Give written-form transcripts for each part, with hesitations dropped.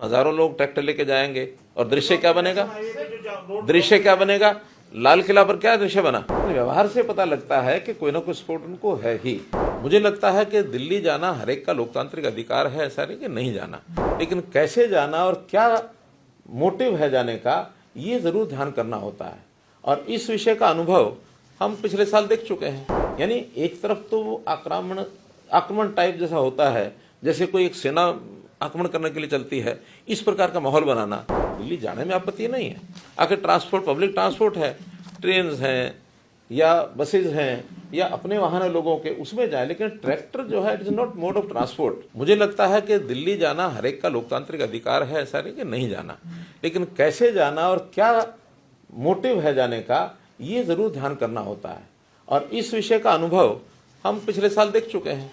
हजारों लोग ट्रैक्टर लेके जाएंगे और दृश्य क्या बनेगा? दृश्य क्या बनेगा? लाल किला पर क्या दृश्य बना? व्यवहार से पता लगता है कि कोई ना कोई सपोर्ट उनको है ही। मुझे लगता है कि दिल्ली जाना हर एक का लोकतांत्रिक अधिकार है, ऐसा नहीं कि नहीं जाना, लेकिन कैसे जाना और क्या मोटिव है जाने का, ये जरूर ध्यान करना होता है। और इस विषय का अनुभव हम पिछले साल देख चुके हैं। यानी एक तरफ तो वो आक्रमण टाइप जैसा होता है, जैसे कोई एक सेना आक्रमण करने के लिए चलती है, इस प्रकार का माहौल बनाना। दिल्ली जाने में आपत्ति नहीं है, आखिर ट्रांसपोर्ट पब्लिक ट्रांसपोर्ट है, ट्रेन हैं या बसेज हैं या अपने वाहन है लोगों के, उसमें जाए, लेकिन ट्रैक्टर जो है it is not mode of transport. मुझे लगता है कि दिल्ली जाना हर एक का लोकतांत्रिक अधिकार है, ऐसा नहीं कि नहीं जाना, लेकिन कैसे जाना और क्या मोटिव है जाने का, ये जरूर ध्यान करना होता है। और इस विषय का अनुभव हम पिछले साल देख चुके हैं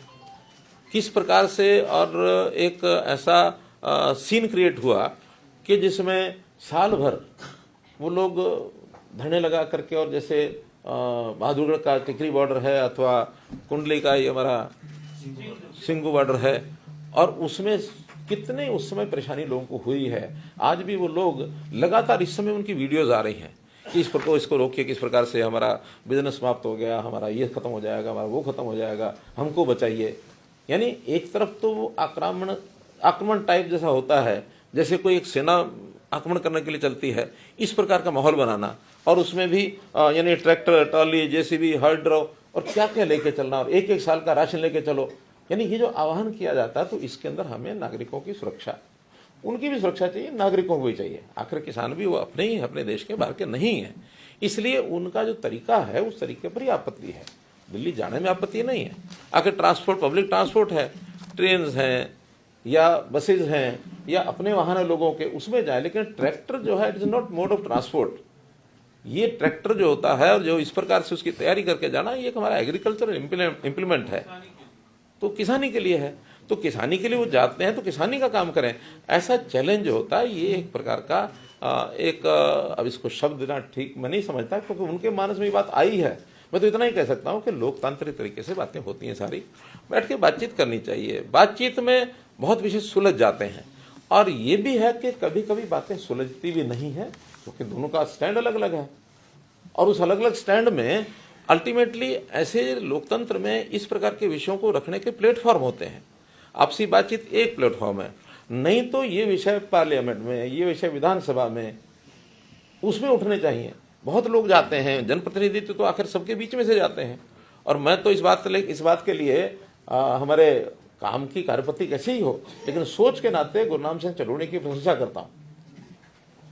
किस प्रकार से, और एक ऐसा सीन क्रिएट हुआ कि जिसमें साल भर वो लोग धरने लगा करके, और जैसे बहादुरगढ़ का टिकरी बॉर्डर है अथवा कुंडली का ये हमारा सिंगू बॉर्डर है, और उसमें कितने उस समय परेशानी लोगों को हुई है। आज भी वो लोग लगातार, इस समय उनकी वीडियोज आ रही हैं कि इस प्रकार इसको रोकिए, किस प्रकार से हमारा बिजनेस समाप्त हो गया, हमारा ये खत्म हो जाएगा, हमारा वो खत्म हो जाएगा, हमको बचाइए। यानी एक तरफ तो वो आक्रमण टाइप जैसा होता है, जैसे कोई एक सेना आक्रमण करने के लिए चलती है, इस प्रकार का माहौल बनाना, और उसमें भी यानी ट्रैक्टर, ट्रॉली, जेसीबी, हर्ड और क्या क्या लेके चलना, और एक एक साल का राशन लेके चलो। यानी ये जो आह्वान किया जाता है, तो इसके अंदर हमें नागरिकों की सुरक्षा, उनकी भी सुरक्षा चाहिए, नागरिकों को भी चाहिए। आखिर किसान भी वो अपने ही, अपने देश के बाहर के नहीं है, इसलिए उनका जो तरीका है उस तरीके पर ही आपत्ति है। दिल्ली जाने में आपत्ति नहीं है, आखिर ट्रांसपोर्ट पब्लिक ट्रांसपोर्ट है, ट्रेन हैं या बसेज हैं या अपने वाहन है लोगों के, उसमें जाए, लेकिन ट्रैक्टर जो है it is not mode of transport. ये ट्रैक्टर जो होता है और जो इस प्रकार से उसकी तैयारी करके जाना, ये हमारा एग्रीकल्चर इम्प्लीमेंट है, तो किसानी के लिए है, तो किसानी के लिए वो जाते हैं तो किसानी का काम करें। ऐसा चैलेंज होता है, ये एक प्रकार का अब इसको शब्द देना ठीक मैं नहीं समझता, क्योंकि उनके मानस में ये बात आई है। मैं तो इतना ही कह सकता हूं कि लोकतांत्रिक तरीके से बातें होती हैं, सारी बैठ के बातचीत करनी चाहिए। बातचीत में बहुत विषय सुलझ जाते हैं, और ये भी है कि कभी कभी बातें सुलझती भी नहीं है, क्योंकि दोनों का स्टैंड अलग अलग है, और उस अलग अलग स्टैंड में अल्टीमेटली ऐसे लोकतंत्र में इस प्रकार के विषयों को रखने के प्लेटफॉर्म होते हैं। आपसी बातचीत एक प्लेटफॉर्म है, नहीं तो ये विषय पार्लियामेंट में, ये विषय विधानसभा में, उसमें उठने चाहिए। बहुत लोग जाते हैं, जनप्रतिनिधित्व तो आखिर सबके बीच में से जाते हैं, और मैं तो इस बात के लिए हमारे काम की कार्यपद्धति कैसे ही हो, लेकिन सोच के नाते गुरनाम सिंह चरूनी की प्रशंसा करता हूँ।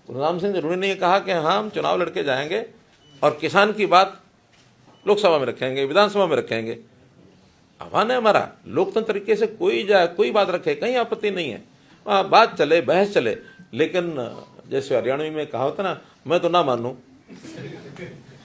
गुरनाम सिंह चरूनी ने कहा कि हाँ, हम चुनाव लड़के जाएंगे और किसान की बात लोकसभा में रखेंगे, विधानसभा में रखेंगे। आह्वान है हमारा, लोकतंत्र तरीके से कोई जाए, कोई बात रखे, कहीं आपत्ति नहीं है, बात चले, बहस चले, लेकिन जैसे हरियाणवी में कहा होता ना, मैं तो ना मानूं,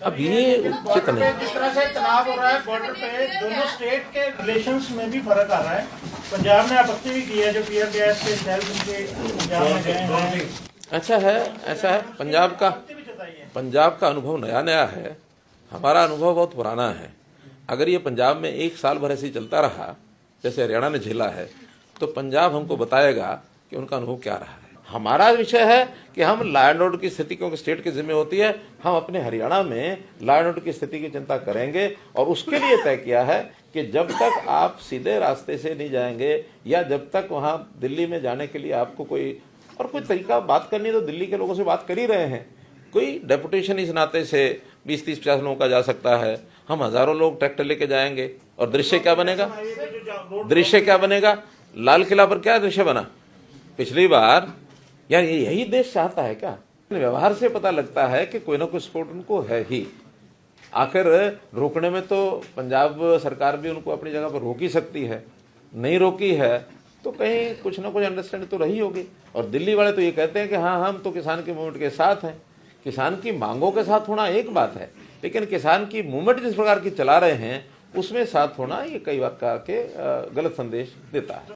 अब ये उचित नहीं। जिस तरह से तनाव हो रहा है बॉर्डर पे, दोनों स्टेट के रिलेशंस में भी फर्क आ रहा है। पंजाब ने आपत्ति भी की है, जो पीआर गैस के सेल उनके पंजाब में गए हैं। अच्छा है, ऐसा है, पंजाब का अनुभव नया नया है, हमारा अनुभव बहुत पुराना है। अगर ये पंजाब में एक साल भर ऐसे ही चलता रहा जैसे हरियाणा ने झेला है, तो पंजाब हमको बताएगा कि उनका अनुभव क्या रहा है। हमारा विषय है कि हम लॉ एंड ऑर्डर की स्थिति, क्योंकि स्टेट की जिम्मे होती है, हम अपने हरियाणा में लॉ एंड ऑर्डर की स्थिति की चिंता करेंगे, और उसके लिए तय किया है कि जब तक आप सीधे रास्ते से नहीं जाएंगे, या जब तक वहां दिल्ली में जाने के लिए आपको कोई तरीका बात करनी है, तो दिल्ली के लोगों से बात कर ही रहे हैं। कोई डेपुटेशन इस नाते से 20-30-50 लोगों का जा सकता है, हम हजारों लोग ट्रैक्टर लेके जाएंगे, और दृश्य क्या बनेगा? दृश्य क्या बनेगा? लाल किला पर क्या दृश्य बना पिछली बार? यार यही देश चाहता है क्या? व्यवहार से पता लगता है कि कोई ना कोई सपोर्ट उनको है ही। आखिर रोकने में तो पंजाब सरकार भी उनको अपनी जगह पर रोक ही सकती है, नहीं रोकी है तो कहीं कुछ ना कुछ अंडरस्टैंडिंग तो रही होगी। और दिल्ली वाले तो ये कहते हैं कि हाँ, हम तो किसान के मूवमेंट के साथ हैं। किसान की मांगों के साथ होना एक बात है, लेकिन किसान की मूवमेंट जिस प्रकार की चला रहे हैं, उसमें साथ होना ये कई बार के गलत संदेश देता है।